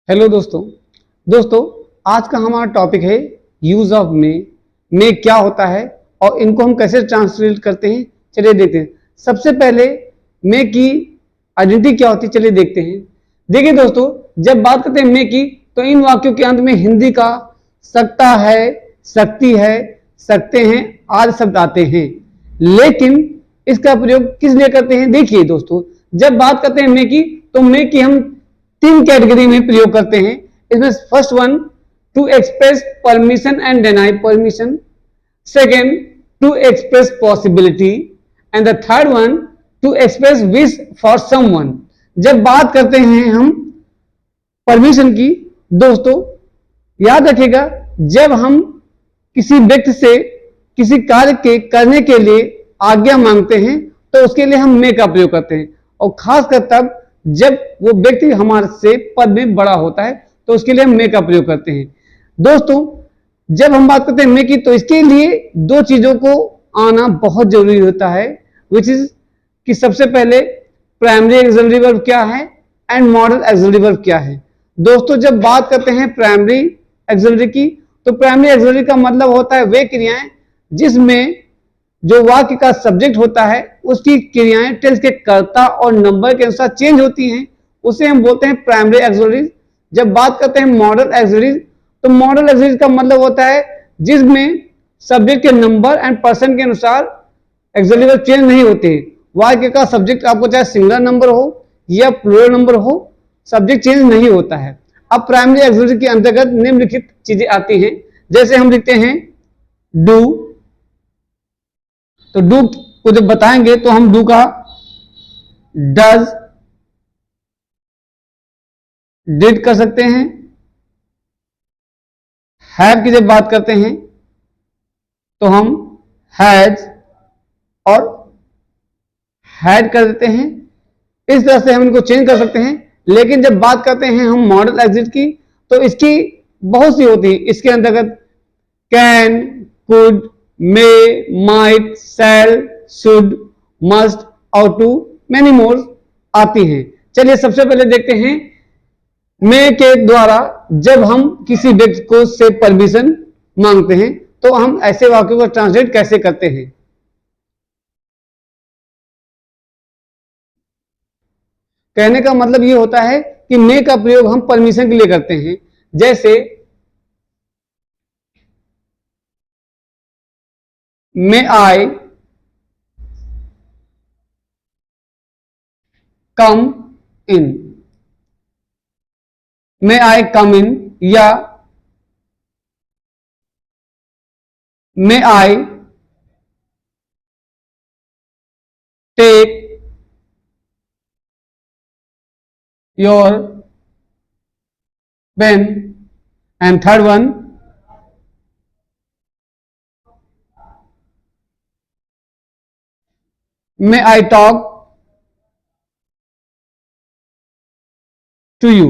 Hello दोस्तों आज का हमारा टॉपिक है यूज ऑफ मे क्या होता है और इनको हम कैसे ट्रांसलेट करते हैं। चलिए देखते हैं। सबसे पहले मे की आइडेंटिटी क्या होती है, चलिए देखते हैं। देखिए दोस्तों, जब बात करते हैं मे की तो इन वाक्यों के अंत में हिंदी का सकता है, सकती है, सकते हैं आदि शब्द आते हैं, लेकिन इसका प्रयोग किस लिए करते हैं। देखिए दोस्तों, जब बात करते हैं मे की तो मे की हम तीन कैटेगरी में प्रयोग करते हैं। इसमें first one, to express permission and deny permission, second to express possibility, and the third one to express wish for someone. जब बात करते हैं हम परमिशन की, दोस्तों याद रखिएगा, जब हम किसी व्यक्ति से किसी कार्य के करने के लिए आज्ञा मांगते हैं तो उसके लिए हम मे का प्रयोग करते हैं, और खासकर तब जब वो व्यक्ति हमारे से पद में बड़ा होता है तो उसके लिए हम मे का प्रयोग करते हैं। दोस्तों जब हम बात करते हैं मे की तो इसके लिए दो चीजों को आना बहुत जरूरी होता है, विच इज कि सबसे पहले प्राइमरी एक्सिलरी वर्ब क्या है एंड मॉडल एक्सिलरी वर्ब क्या है। दोस्तों जब बात करते हैं प्राइमरी एक्सिलरी की तो प्राइमरी एक्सिलरी का मतलब होता है वे क्रियाएं जिसमें जो वाक्य का सब्जेक्ट होता है उसकी क्रियाएं टेंस के कर्ता और नंबर के अनुसार चेंज होती हैं, उसे हम बोलते हैं प्राइमरी एक्सिलरीज। जब बात करते हैं मॉडल एक्सिलरीज तो मॉडल एक्सिलरीज का मतलब होता है जिसमें सब्जेक्ट के नंबर एंड पर्सन के अनुसार एक्सिलरी वर्ब चेंज नहीं होते। वाक्य का सब्जेक्ट आपको चाहे सिंगुलर नंबर हो या प्लूरल नंबर हो, सब्जेक्ट चेंज नहीं होता है। अब प्राइमरी एक्सिलरी के अंतर्गत निम्नलिखित चीजें आती हैं, जैसे हम लिखते हैं डू, तो डू को जब बताएंगे तो हम डू का डज, डिड कर सकते हैं। हैव की जब बात करते हैं तो हम हैज और हैड कर देते हैं। इस तरह से हम इनको चेंज कर सकते हैं। लेकिन जब बात करते हैं हम मॉडल एक्सिट की तो इसकी बहुत सी होती है। इसके अंतर्गत can, could, may, might, shall, should, must और टू मेनी मोर आती हैं। चलिए सबसे पहले देखते हैं मे के द्वारा जब हम किसी व्यक्ति को से परमिशन मांगते हैं तो हम ऐसे वाक्यों को ट्रांसलेट कैसे करते हैं। कहने का मतलब ये होता है कि मे का प्रयोग हम परमिशन के लिए करते हैं। जैसे मे आई come in, may I come in, या may I take your pen, and third one may I talk to you,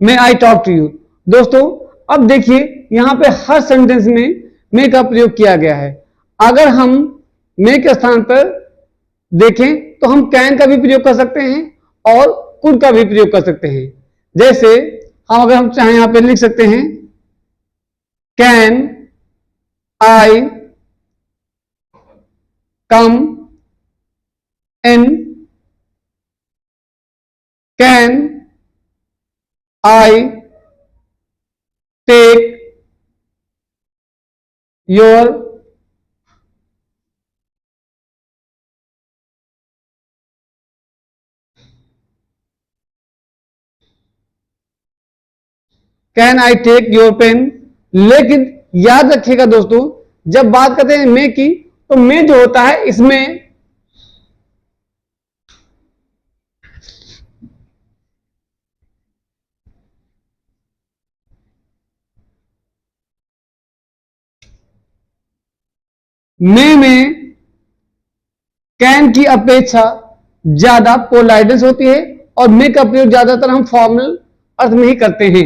may I talk to you. दोस्तों अब देखिए यहां पे हर सेंटेंस में मे का प्रयोग किया गया है। अगर हम मे के स्थान पर देखें तो हम कैन का भी प्रयोग कर सकते हैं और कुड का भी प्रयोग कर सकते हैं। जैसे अगर हम चाहें यहां पे लिख सकते हैं can I come in, can I take your can I take your pen. लेकिन याद रखिएगा दोस्तों, जब बात करते हैं मे की तो मे जो होता है इसमें मे में कैन की अपेक्षा ज्यादा पोलाइटनेस होती है और मे का प्रयोग ज्यादातर हम फॉर्मल अर्थ में ही करते हैं।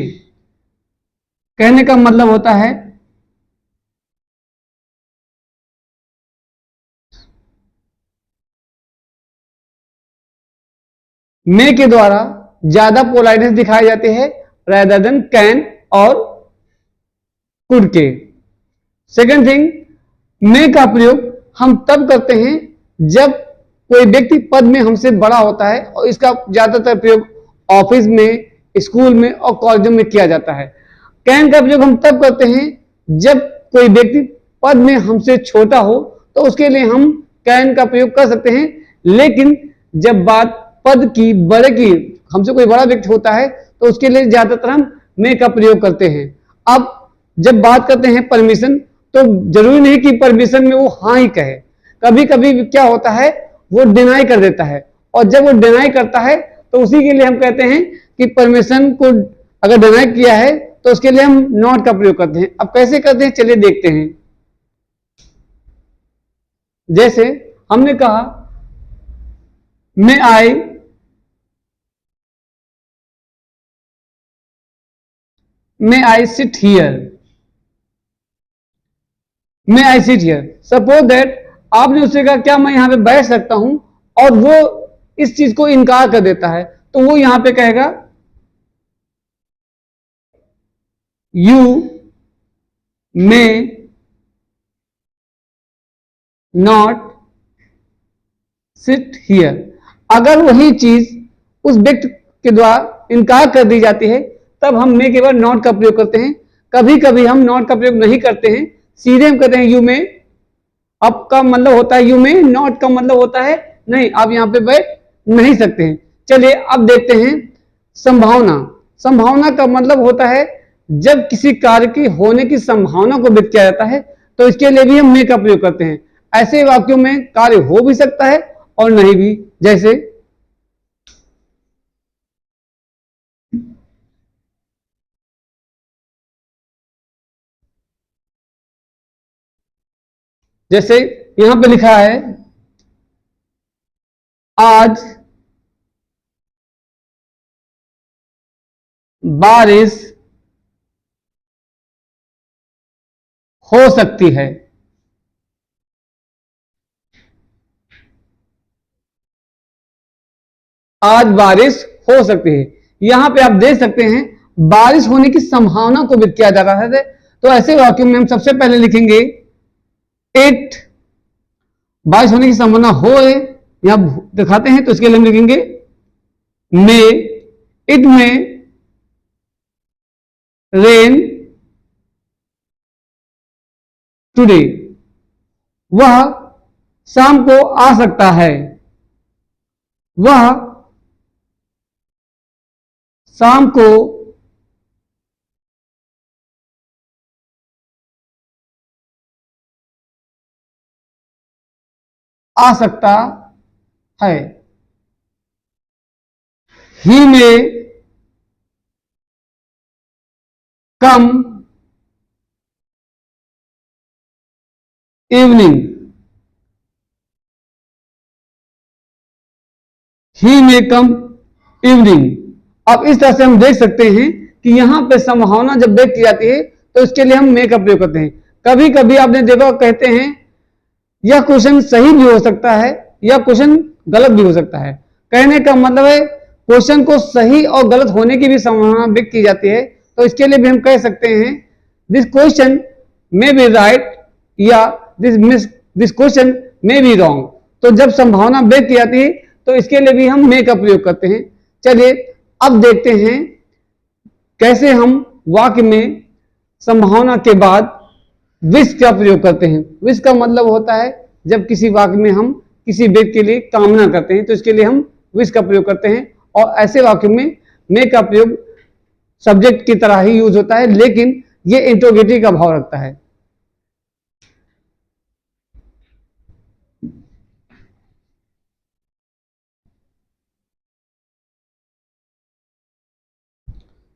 कहने का मतलब होता है मे के द्वारा ज्यादा पोलाइटनेस दिखाई जाती है rather than can और could के। सेकेंड थिंग, मे का प्रयोग हम तब करते हैं जब कोई व्यक्ति पद में हमसे बड़ा होता है, और इसका ज्यादातर प्रयोग ऑफिस में, स्कूल में और कॉलेजों में किया जाता है। कैन का प्रयोग हम तब करते हैं जब कोई व्यक्ति पद में हमसे छोटा हो, तो उसके लिए हम कैन का प्रयोग कर सकते हैं। लेकिन जब बात पद की, बड़े की, हमसे कोई बड़ा व्यक्ति होता है, तो उसके लिए ज्यादातर हम मे का प्रयोग करते हैं। अब जब बात करते हैं परमिशन, तो जरूरी नहीं कि परमिशन में वो हाँ ही कहे। कभी कभी क्या होता है, वो डिनाई कर देता है, और जब वो डिनाई करता है तो उसी के लिए हम कहते हैं कि परमिशन को अगर डिनाई किया है तो उसके लिए हम नॉट का प्रयोग करते हैं। अब कैसे करते हैं, चलिए देखते हैं। जैसे हमने कहा may I sit here, may I sit here. Suppose that आपने उससे कहा क्या मैं यहां पे बैठ सकता हूं, और वो इस चीज को इनकार कर देता है, तो वो यहां पे कहेगा you may not sit here. अगर वही चीज उस व्यक्ति के द्वारा इनकार कर दी जाती है, तब हम मे के बाद नॉट का प्रयोग करते हैं। कभी कभी हम नॉट का प्रयोग नहीं करते हैं, सीधे हम कहते हैं यू में। अप का मतलब होता है यू में, नॉट का मतलब होता है नहीं, आप यहां पे बैठ नहीं सकते हैं। चलिए अब देखते हैं संभावना। संभावना का मतलब होता है जब किसी कार्य की होने की संभावना को व्यक्त किया जाता है, तो इसके लिए भी हम मे का प्रयोग करते हैं। ऐसे वाक्यों में कार्य हो भी सकता है और नहीं भी। जैसे यहां पे लिखा है आज बारिश हो सकती है। आज बारिश हो सकती है। यहां पे आप देख सकते हैं बारिश होने की संभावना को व्यक्त किया जा रहा है। तो ऐसे वाक्यों में हम सबसे पहले लिखेंगे इट, बारिश होने की संभावना हो है, यहां दिखाते हैं, तो इसके लिए हम लिखेंगे मे, इट में रेन टुडे, वह शाम को आ सकता है, वह शाम को आ सकता है। ही में कम इवनिंग, ही में कम इवनिंग। अब इस तरह से हम देख सकते हैं कि यहां पे संभावना जब व्यक्त की जाती है, तो इसके लिए हम मे का प्रयोग करते हैं। कभी कभी आपने देखा, कहते हैं यह क्वेश्चन सही भी हो सकता है, यह क्वेश्चन गलत भी हो सकता है। कहने का मतलब है क्वेश्चन को सही और गलत होने की भी संभावना व्यक्त की जाती है। तो इसके लिए भी हम कह सकते हैं this question may be right, या this question may be wrong. तो जब संभावना व्यक्त की जाती है, तो इसके लिए भी हम मे का प्रयोग करते हैं। चलिए अब देखते हैं कैसे हम वाक्य में संभावना के बाद विश का प्रयोग करते हैं। विश का मतलब होता है जब किसी वाक्य में हम किसी व्यक्ति के लिए कामना करते हैं, तो इसके लिए हम विश का प्रयोग करते हैं। और ऐसे वाक्य में मे का प्रयोग सब्जेक्ट की तरह ही यूज होता है, लेकिन ये इंट्रोगेटिव का भाव रखता है।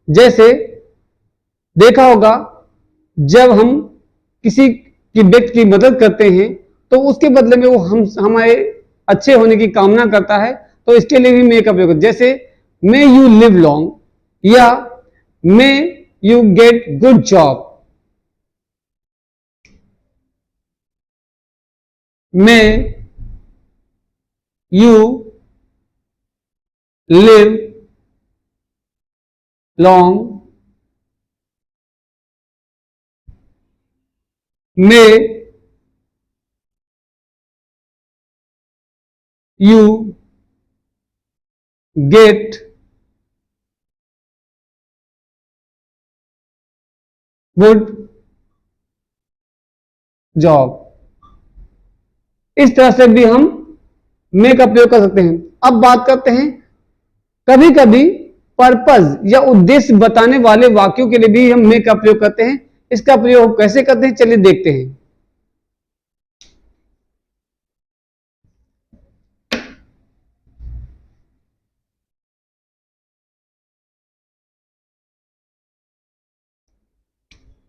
जैसे देखा होगा, जब हम किसी की व्यक्ति की मदद करते हैं, तो उसके बदले में वो हमारे अच्छे होने की कामना करता है, तो इसके लिए भी मे का प्रयोग। जैसे मे यू लिव लॉन्ग, या may you get good job, may you live long may you get good job। इस तरह से भी हम मे का प्रयोग कर सकते हैं। अब बात करते हैं, कभी कभी पर्पज या उद्देश्य बताने वाले वाक्यों के लिए भी हम मे का प्रयोग करते हैं। इसका प्रयोग कैसे करते हैं, चलिए देखते हैं।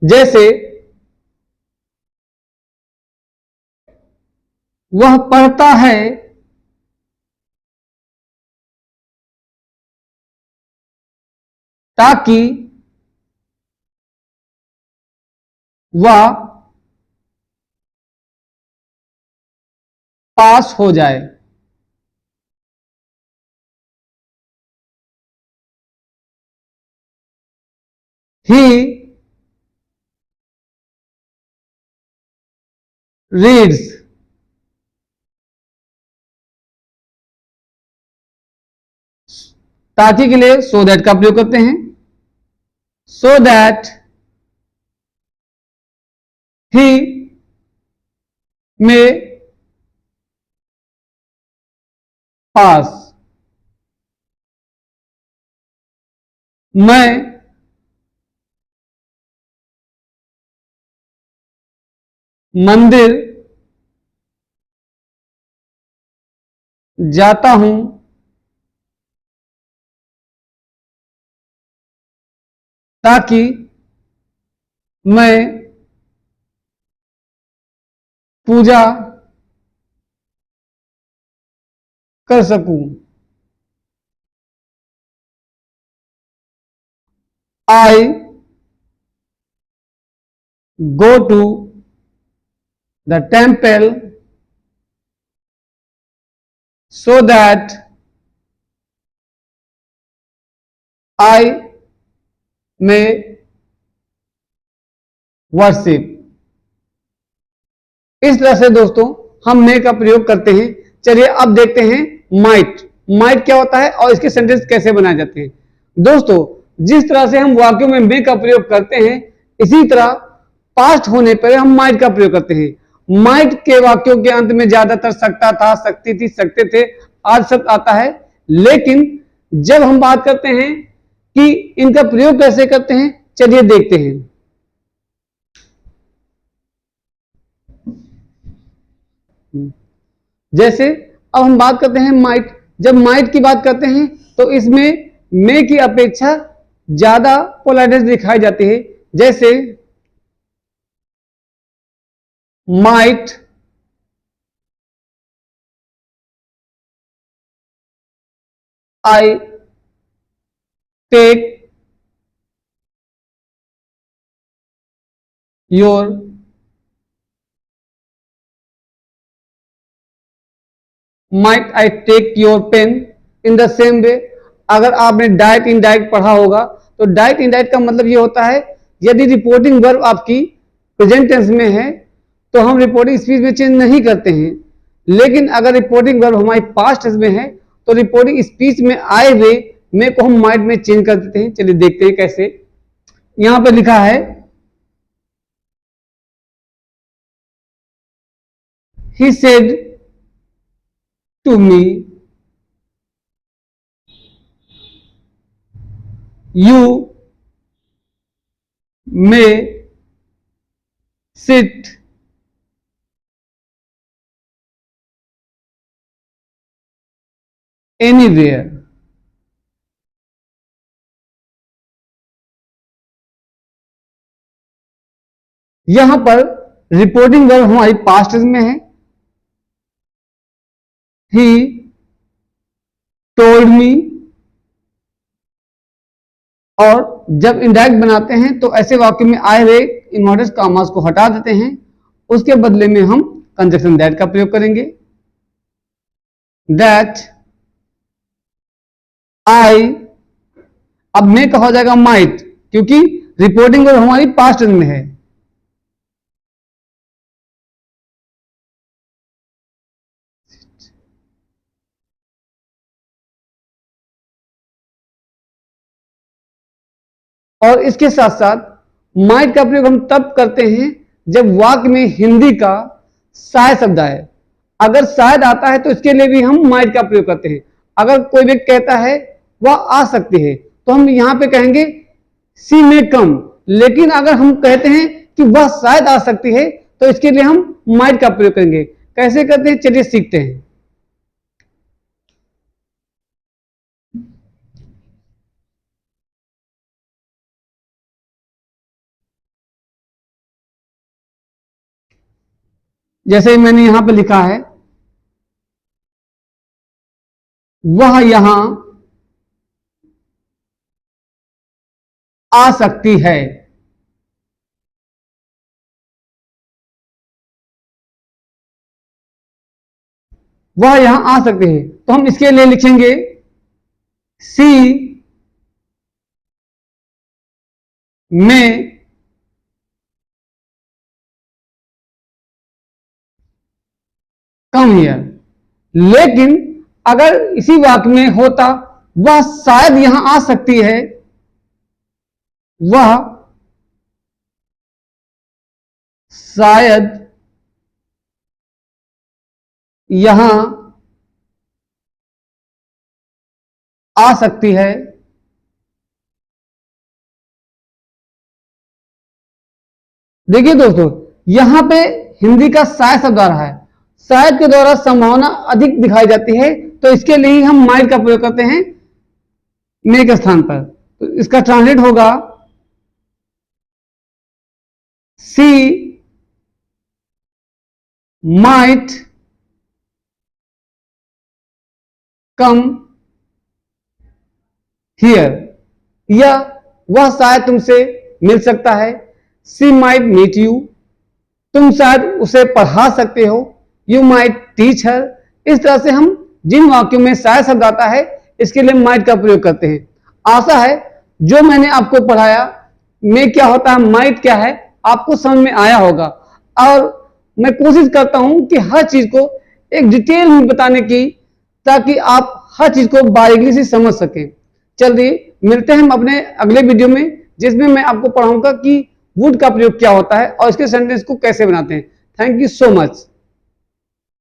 जैसे वह पढ़ता है ताकि वह पास हो जाए। ही रीड्स ताकि के लिए सो दैट का प्रयोग करते हैं। So that he may pass. मैं मंदिर जाता हूं ताकि मैं पूजा कर सकूं। I go to the temple so that I may worship। इस तरह से दोस्तों हम मे का प्रयोग करते हैं। चलिए अब देखते हैं माइट। माइट क्या होता है और इसके सेंटेंस कैसे बनाए जाते हैं। दोस्तों जिस तरह से हम वाक्यों में मे का प्रयोग करते हैं, इसी तरह पास्ट होने पर हम माइट का प्रयोग करते हैं। माइट के वाक्यों के अंत में ज्यादातर सकता था, सकती थी, सकते थे आज शब्द आता है। लेकिन जब हम बात करते हैं कि इनका प्रयोग कैसे करते हैं, चलिए देखते हैं। जैसे अब हम बात करते हैं माइट। जब माइट की बात करते हैं तो इसमें मे की अपेक्षा ज्यादा पोलाइटनेस दिखाई जाती है। जैसे might I take your might I take your pen. In the same way अगर आपने डायरेक्ट इनडायरेक्ट पढ़ा होगा तो डायरेक्ट इनडायरेक्ट का मतलब ये होता है, यदि रिपोर्टिंग वर्ब आपकी प्रेजेंट टेंस में है तो हम रिपोर्टिंग स्पीच में चेंज नहीं करते हैं। लेकिन अगर रिपोर्टिंग वर्ब हमारी पास्ट टेंस में है तो रिपोर्टिंग स्पीच में आए हुए मे को हम माइट में चेंज कर देते हैं। चलिए देखते हैं कैसे। यहां पर लिखा है he said to me you may sit anywhere। यहां पर रिपोर्टिंग वर्ब हमारी पास्ट में है। ही टोल्ड मी, और जब इनडायरेक्ट बनाते हैं तो ऐसे वाक्य में आए हुए इन्वर्टेड कॉमास को हटा देते हैं। उसके बदले में हम कंजक्शन दैट का प्रयोग करेंगे। दैट आई, अब मे का हो जाएगा माइट, क्योंकि रिपोर्टिंग वर्ब हमारी पास्ट में है। और इसके साथ साथ माइट का प्रयोग हम तब करते हैं जब वाक्य में हिंदी का शायद शब्द आए। अगर शायद आता है तो इसके लिए भी हम माइट का प्रयोग करते हैं। अगर कोई व्यक्ति कहता है वह आ सकती है तो हम यहां पे कहेंगे सी मे कम। लेकिन अगर हम कहते हैं कि वह शायद आ सकती है तो इसके लिए हम माइट का प्रयोग करेंगे। कैसे करते हैं, चलिए सीखते हैं। जैसे मैंने यहां पे लिखा है, वह यहां आ सकती है। वह यहां आ सकती है तो हम इसके लिए लिखेंगे सी में कम हियर। लेकिन अगर इसी वाक्य में होता वह शायद यहां आ सकती है, वह शायद यहां आ सकती है, देखिए दोस्तों यहां पे हिंदी का शायद शब्द आ रहा है। शायद के द्वारा संभावना अधिक दिखाई जाती है तो इसके लिए हम माइट का प्रयोग करते हैं मे के स्थान पर। तो इसका ट्रांसलेट होगा सी माइट कम हियर। या वह शायद तुमसे मिल सकता है, सी माइट मीट यू। तुम शायद उसे पढ़ा सकते हो, यू माइट टीच हर। इस तरह से हम जिन वाक्यों में शायद शब्द आता है इसके लिए माइट का प्रयोग करते हैं। आशा है जो मैंने आपको पढ़ाया में क्या होता है, माइट क्या है, आपको समझ में आया होगा। और मैं कोशिश करता हूं कि हर चीज को एक डिटेल में बताने की, ताकि आप हर चीज को बारीकी से समझ सकें। चलिए मिलते हैं हम अपने अगले वीडियो में, जिसमें मैं आपको पढ़ाऊंगा कि वुड का प्रयोग क्या होता है और इसके सेंटेंस को कैसे बनाते हैं। Thank you so much.